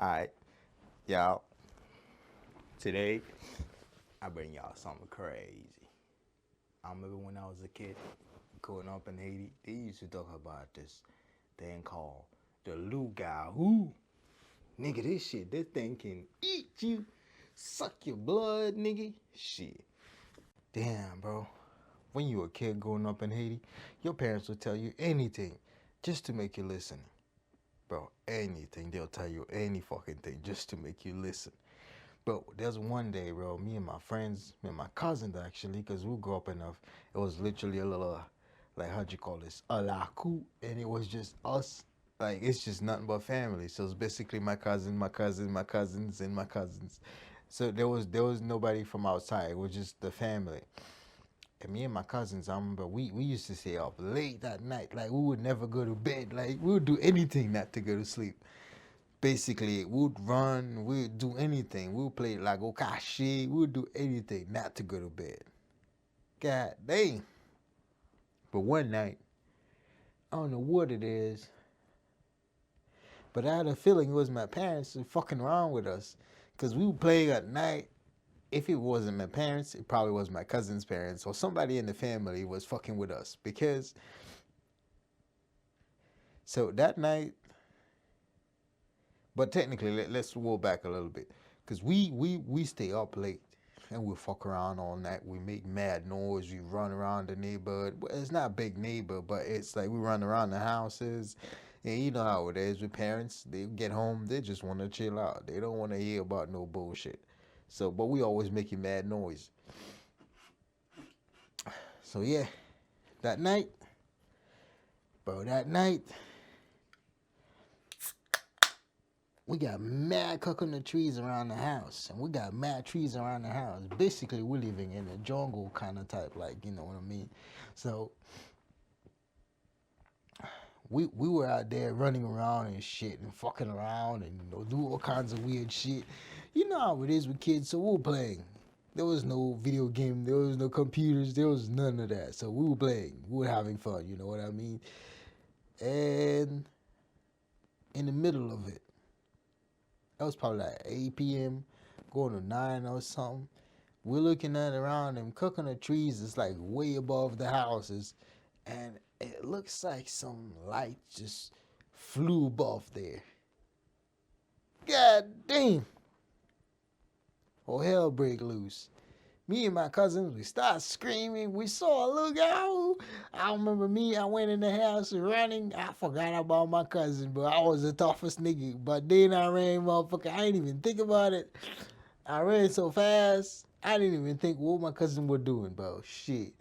Alright, y'all. Today, I bring y'all something crazy. I remember when I was a kid, growing up in Haiti, they used to talk about this thing called the Lougawou. Nigga, this thing can eat you, suck your blood, nigga. Shit. Damn, bro. When you a kid growing up in Haiti, your parents will tell you anything just to make you listen. Bro, anything. They'll tell you any fucking thing just to make you listen. But there's one day, bro, me and my friends, me and my cousins actually, because we grew up enough, it was literally a little, like, how'd you call this? A laku. And it was just us. Like, it's just nothing but family. So it's basically my cousin, my cousin, my cousins, and my cousins. So there was nobody from outside. It was just the family. And me and my cousins, I remember we used to stay up late that night. Like, we would never go to bed. Like, we would do anything not to go to sleep. Basically, we would run, we would do anything. We would play like Okashi, we would do anything not to go to bed. God dang. But one night, I don't know what it is, but I had a feeling it was my parents fucking around with us. Because we were playing at night. If it wasn't my parents, it probably was my cousin's parents or somebody in the family was fucking with us. Because, so that night, but technically, let's roll back a little bit. Because we stay up late and we fuck around all night. We make mad noise. We run around the neighborhood. Well, it's not a big neighbor, but it's like we run around the houses. And you know how it is with parents. They get home, they just want to chill out. They don't want to hear about no bullshit. So, but we always making mad noise. So yeah, that night, bro, that night, we got mad coconut trees around the house, and we got mad trees around the house. Basically, we're living in a jungle kind of type, like, you know what I mean? So we were out there running around and shit and fucking around and, you know, do all kinds of weird shit. You know how it is with kids, so we were playing. There was no video game, there was no computers, there was none of that. So we were playing, we were having fun, you know what I mean? And in the middle of it, that was probably like 8 p.m., going to 9 or something. We're looking at around them coconut trees. It's like way above the houses. And it looks like some light just flew above there. God damn. Oh, hell break loose. Me and my cousins, we started screaming. We saw a Lougawou. I remember me, I went in the house running. I forgot about my cousin, but I was the toughest nigga. But then I ran, motherfucker. I didn't even think about it. I ran so fast, I didn't even think what my cousin was doing, bro. Shit.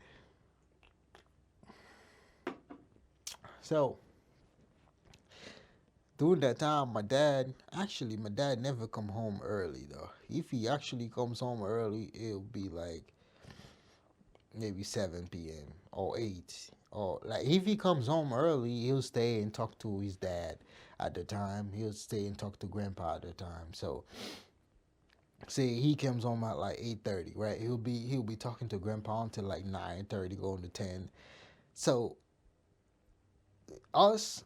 So, during that time, my dad never come home early, though. If he actually comes home early, it'll be like maybe 7 p.m. or 8. Or, like, if he comes home early, he'll stay and talk to his dad at the time. He'll stay and talk to grandpa at the time. So, say he comes home at like 8:30, right? He'll be talking to grandpa until like 9:30, going to 10. So us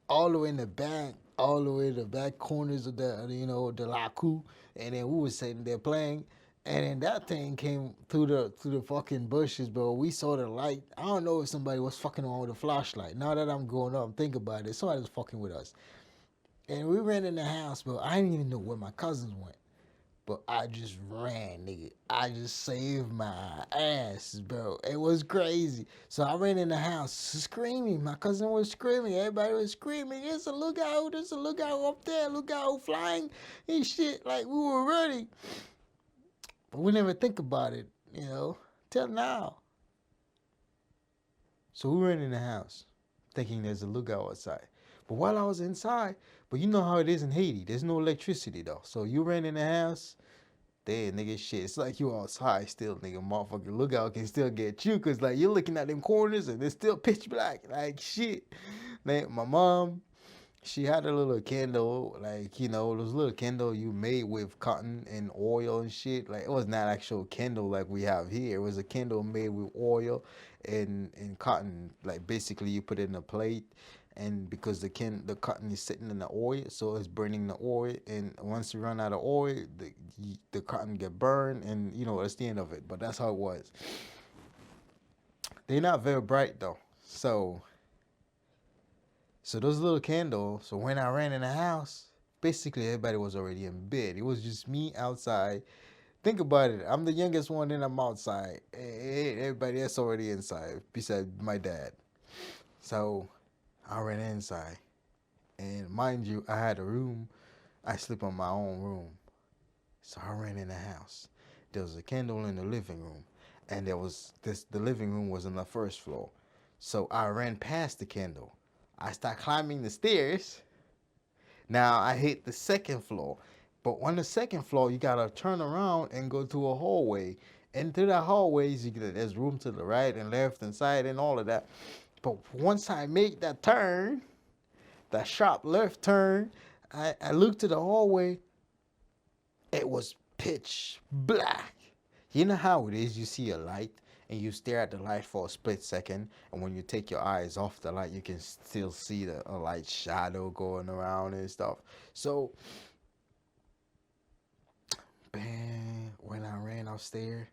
all the way in the back, all the way in the back corners of the, you know, the laku, and then we were sitting there playing, and then that thing came through the fucking bushes, bro. We saw the light. I don't know if somebody was fucking around with a flashlight. Now that I'm growing up, think about it. Somebody was fucking with us, and we ran in the house, bro. I didn't even know where my cousins went. But I just ran, nigga. I just saved my ass, bro. It was crazy. So I ran in the house screaming. My cousin was screaming. Everybody was screaming. There's a Lookout. There's a Lookout up there. Lookout flying and shit. Like, we were ready. But we never think about it, you know, till now. So we ran in the house thinking there's a Lookout outside. But while I was inside, but you know how it is in Haiti. There's no electricity, though. So you ran in the house. Damn, nigga, shit. It's like you outside still, nigga. Motherfucking Lookout can still get you. Because, like, you're looking at them corners and it's still pitch black. Like, shit. Like, my mom She had a little candle, like, those little candle you made with cotton and oil and shit. Like, it was not actual candle like we have here. It was a candle made with oil and cotton. Like, basically, you put it in a plate, and because the cotton is sitting in the oil, so it's burning the oil. And once you run out of oil, the cotton get burned, and that's the end of it. But that's how it was. They're not very bright though, so those little candles. So when I ran in the house, basically everybody was already in bed. It was just me outside. Think about it. I'm the youngest one, and I'm outside. Everybody else already inside, besides my dad. So I ran inside, and mind you, I had a room. I sleep on my own room. So I ran in the house. There was a candle in the living room, and there was this. The living room was on the first floor. So I ran past the candle. I start climbing the stairs. Now I hit the second floor. But on the second floor, you gotta turn around and go to a hallway. And through that hallways, there's room to the right and left and side and all of that. But once I make that turn, that sharp left turn, I looked to the hallway. It was pitch black. You know how it is? You see a light and you stare at the light for a split second, and when you take your eyes off the light, you can still see a light shadow going around and stuff. So, bam, when I ran upstairs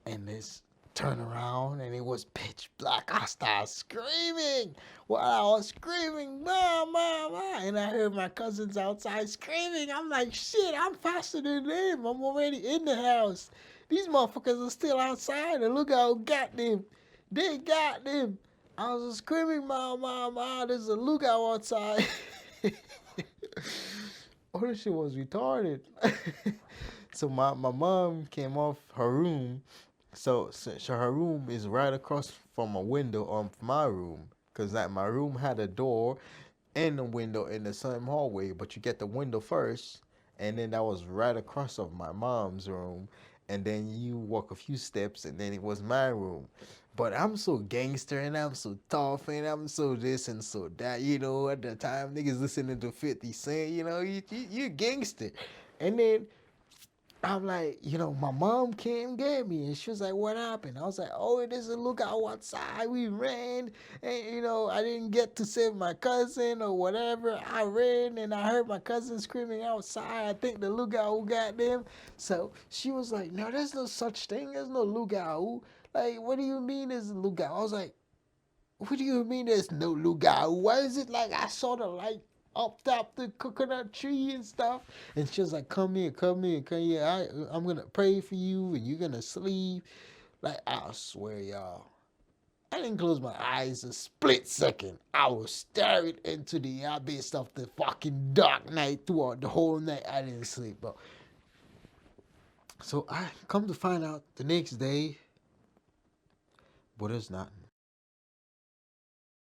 and this turned around and it was pitch black, I started screaming. While I was screaming, "Mom, mom, mom," and I heard my cousins outside screaming. I'm like, shit, I'm faster than them. I'm already in the house. These motherfuckers are still outside, and look how got them. They got them. I was screaming, "Mom, mom, mom, there's a lookout outside." Oh, this shit was retarded. So my mom came off her room. So her room is right across from a window of my room. Because like my room had a door and a window in the same hallway. But you get the window first. And then that was right across of my mom's room. And then you walk a few steps and then it was my room. But I'm so gangster and I'm so tough and I'm so this and so that. At the time, niggas listening to 50 Cent, you gangster. And then I'm like, my mom came and get me, and she was like, "What happened?" I was like, "Oh, it is a lookout outside. We ran, and I didn't get to save my cousin or whatever. I ran, and I heard my cousin screaming outside. I think the lookout got them." So she was like, "No, there's no such thing. There's no lookout. Like, what do you mean there's a lookout?" I was like, "What do you mean there's no lookout? Why is it like I saw the light up top the coconut tree and stuff?" And she was like, "Come here, come here, come here. I'm gonna pray for you and you're gonna sleep." Like, I swear, y'all, I didn't close my eyes a split second. I was staring into the abyss of the fucking dark night throughout the whole night. I didn't sleep, bro. So I come to find out the next day, but it's not